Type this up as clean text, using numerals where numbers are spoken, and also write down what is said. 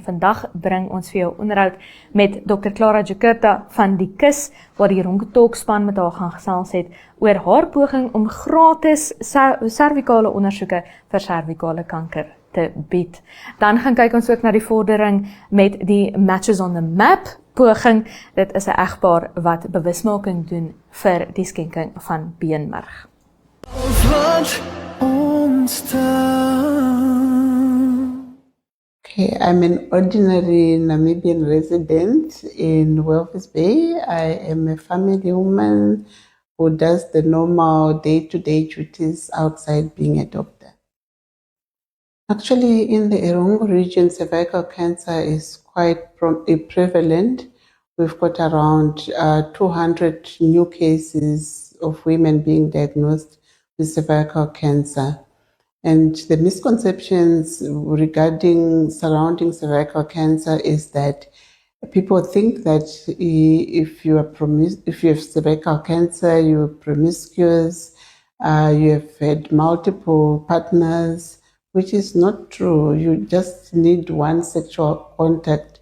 Vandag bring ons vir jou onderhoud met Dr. Clara Jakarta van die KUS, waar die Ronke Talk span met haar gaan gesels het oor haar poging om gratis servikale ondersoeke vir servikale kanker te bied. Dan gaan kyk ons ook na die vordering met die Matches on the Map poging. Dit is 'n egpaar wat bewusmaking doen vir die skenking van beenmerg. Okay, I'm an ordinary Namibian resident in Walvis Bay. I am a family woman who does the normal day-to-day duties outside being a doctor. Actually, in the Erongo region, cervical cancer is quite prevalent. We've got around 200 new cases of women being diagnosed with cervical cancer. And the misconceptions surrounding cervical cancer is that people think that if you have cervical cancer, you're promiscuous, you have had multiple partners, which is not true. You just need one sexual contact